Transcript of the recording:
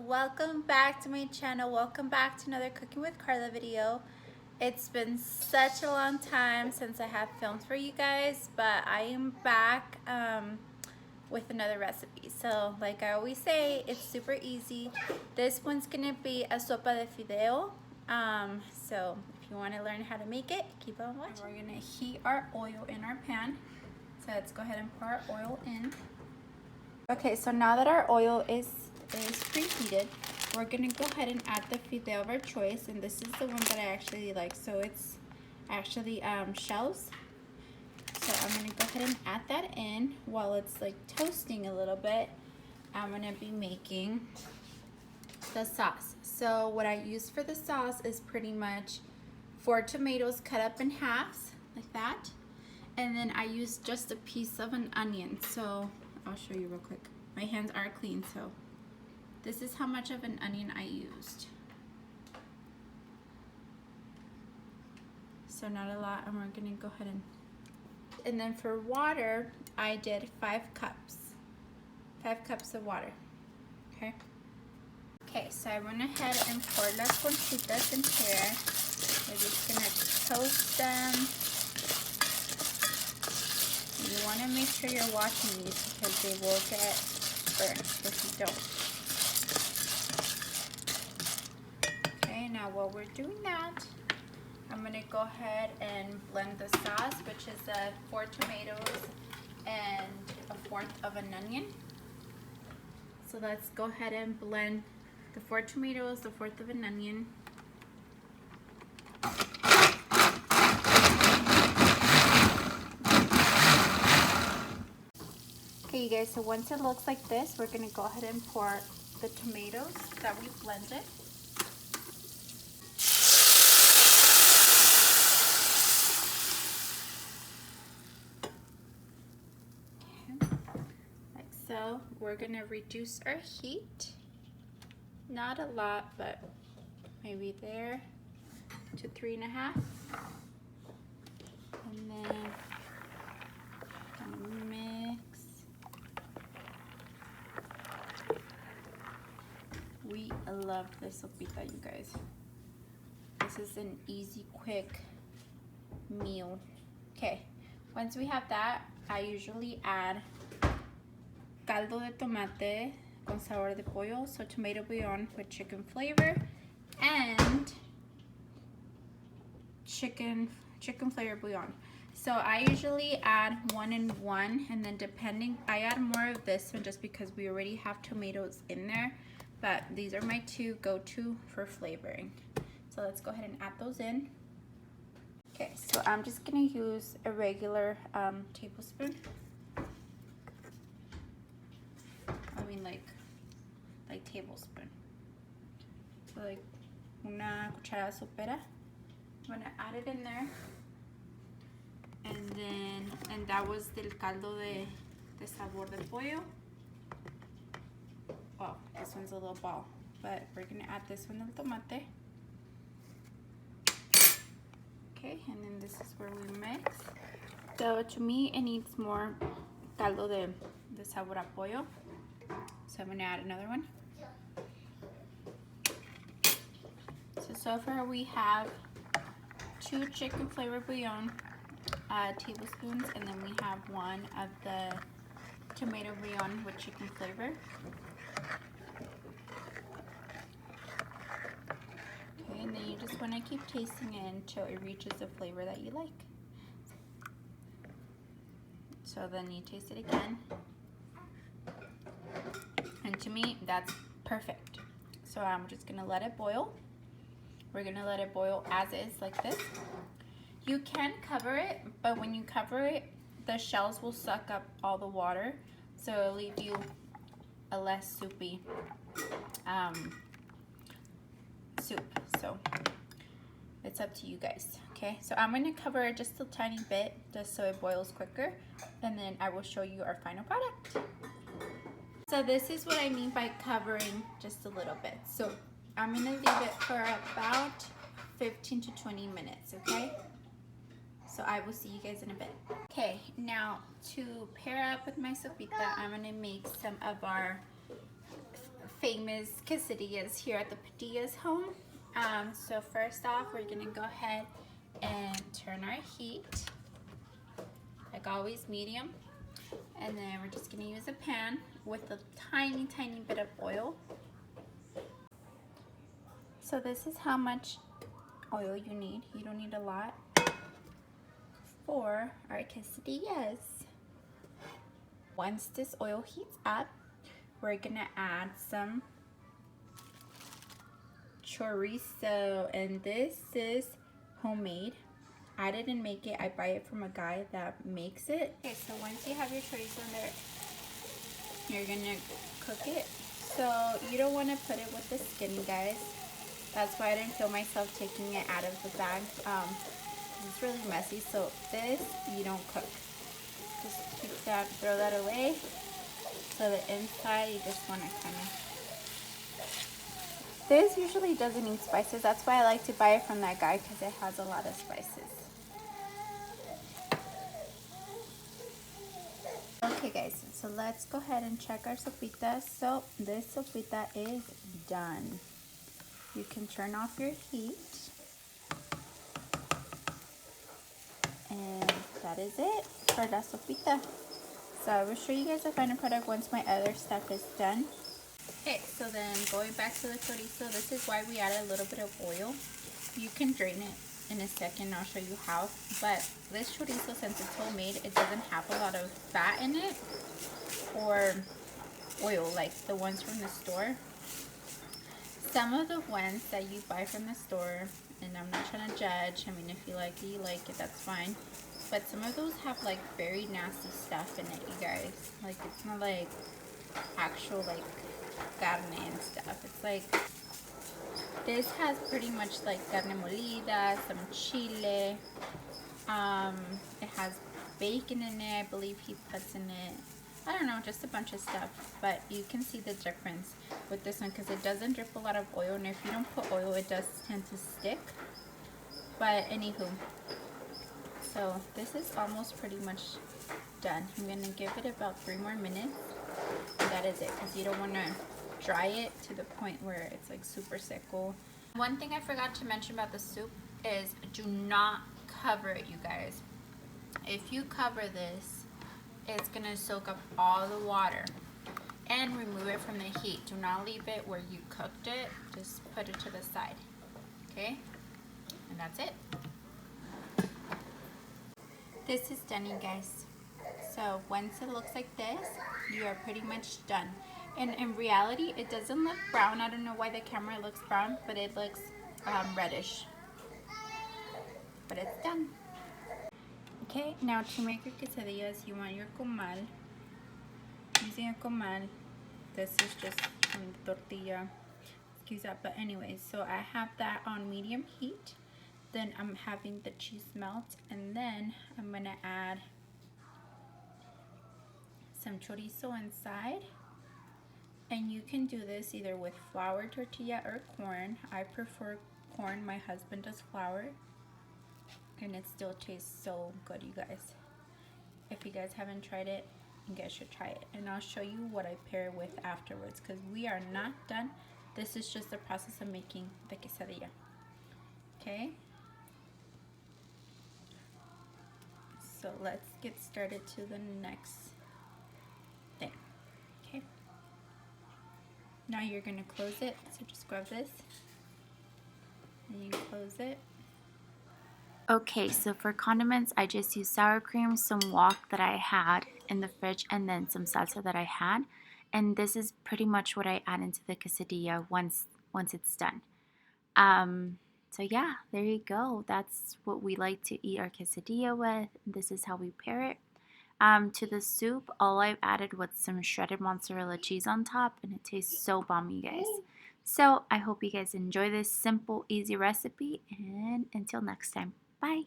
welcome back to my channel. Welcome back to another Cooking with Karla video. It's been such a long time since I have filmed for you guys, but I am back with another recipe. So like I always say, it's super easy. This one's gonna be a sopa de fideo. So if you want to learn how to make it, keep on watching. We're gonna heat our oil in our pan. So let's go ahead and pour our oil in. Okay, so now that our oil is preheated, we're gonna go ahead and add the fideo of our choice, and this is the one that I actually like. So it's actually shells. So I'm gonna go ahead and add that in while it's like toasting a little bit. I'm gonna be making the sauce. So what I use for the sauce is pretty much 4 tomatoes cut up in halves like that, and then I use just a piece of an onion. So I'll show you real quick. My hands are clean, so this is how much of an onion I used. So not a lot, and we're gonna go ahead and then for water, I did 5 cups. 5 cups of water, okay? Okay, so I went ahead and poured las conchitas in here. We're just gonna toast them. You want to make sure you're washing these because they will get burnt if you don't. Okay, now while we're doing that, I'm going to go ahead and blend the sauce, which is 4 tomatoes and 1/4 of an onion. So let's go ahead and blend the 4 tomatoes, the 1/4 of an onion. Okay, you guys, so once it looks like this, we're gonna go ahead and pour the tomatoes that we blended. Okay, like so. We're gonna reduce our heat. Not a lot, but maybe there to 3.5. And then mix. We love this sopita, you guys. This is an easy, quick meal. Okay, once we have that, I usually add caldo de tomate con sabor de pollo, so tomato bouillon with chicken flavor, and chicken flavor bouillon. So I usually add 1 and 1, and then depending, I add more of this one just because we already have tomatoes in there. But these are my 2 go-to for flavoring. So let's go ahead and add those in. Okay, so I'm just gonna use a regular tablespoon. I mean like tablespoon. So like una cucharada sopera. I'm gonna add it in there. And that was del caldo de sabor de pollo. Well, this one's a little ball, but we're gonna add this one, del tomate. Okay, and then this is where we mix. So to me, it needs more caldo de sabor a pollo. So I'm gonna add another one. So far we have 2 chicken flavor bouillon tablespoons, and then we have 1 of the tomato bouillon with chicken flavor. Okay, and then you just want to keep tasting it until it reaches the flavor that you like. So then you taste it again. And to me, that's perfect. So I'm just gonna let it boil. We're gonna let it boil as is, like this. You can cover it, but when you cover it, the shells will suck up all the water, so it'll leave you a less soupy soup. So it's up to you guys. Okay, so I'm gonna cover it just a tiny bit just so it boils quicker, and then I will show you our final product. So this is what I mean by covering just a little bit. So I'm gonna leave it for about 15 to 20 minutes, okay? So I will see you guys in a bit. Okay, now to pair up with my sopita, I'm gonna make some of our famous quesadillas here at the Padillas home. So first off, we're gonna go ahead and turn our heat, like always medium, and then we're just gonna use a pan with a tiny bit of oil. So this is how much oil you need. You don't need a lot for our quesadillas. Once this oil heats up, we're gonna add some chorizo, and this is homemade. I didn't make it, I buy it from a guy that makes it. Okay, so once you have your chorizo in there, you're gonna cook it. So you don't want to put it with the skin, guys. That's why I didn't feel myself taking it out of the bag. It's really messy, so this you don't cook. Just keep that, throw that away. So the inside, you just want to kind of... This usually doesn't need spices. That's why I like to buy it from that guy, because it has a lot of spices. Okay guys, so let's go ahead and check our sopita. So this sopita is done. You can turn off your heat. And that is it for la sopita. So I will show you guys the final product once my other stuff is done. Okay, so then going back to the chorizo, this is why we added a little bit of oil. You can drain it in a second, I'll show you how. But this chorizo, since it's homemade, it doesn't have a lot of fat in it or oil like the ones from the store. Some of the ones that you buy from the store, and I'm not trying to judge, I mean, if you like it, that's fine. But some of those have like very nasty stuff in it, you guys. Like, it's not like actual like carne and stuff. It's like, this has pretty much like carne molida, some chile. It has bacon in it, I believe he puts in it. I don't know, just a bunch of stuff. But you can see the difference with this one because it doesn't drip a lot of oil, and if you don't put oil, it does tend to stick. But anywho, so this is almost pretty much done. I'm gonna give it about 3 more minutes, and that is it, because you don't want to dry it to the point where it's like super seco. One thing I forgot to mention about the soup is do not cover it, you guys. If you cover this, it's gonna soak up all the water, and remove it from the heat. Do not leave it where you cooked it. Just put it to the side, okay? And that's it. This is done, you guys. So once it looks like this, you are pretty much done. And in reality, it doesn't look brown. I don't know why the camera looks brown, but it looks reddish. But it's done. Okay, now to make your quesadillas, you want your comal. Using a comal, this is just from the tortilla. Excuse that, but anyways, so I have that on medium heat. Then I'm having the cheese melt, and then I'm gonna add some chorizo inside. And you can do this either with flour tortilla or corn. I prefer corn. My husband does flour, and it still tastes so good, you guys. If you guys haven't tried it, you guys should try it, and I'll show you what I pair it with afterwards, because we are not done. This is just the process of making the quesadilla. Okay, so let's get started to the next thing. Okay, now you're gonna close it, so just grab this and you close it. Okay, so for condiments, I just used sour cream, some wok that I had in the fridge, and then some salsa that I had. And this is pretty much what I add into the quesadilla once it's done. So yeah, there you go. That's what we like to eat our quesadilla with. This is how we pair it. To the soup, all I've added was some shredded mozzarella cheese on top, and it tastes so bomb, you guys. So I hope you guys enjoy this simple, easy recipe, and until next time. Bye.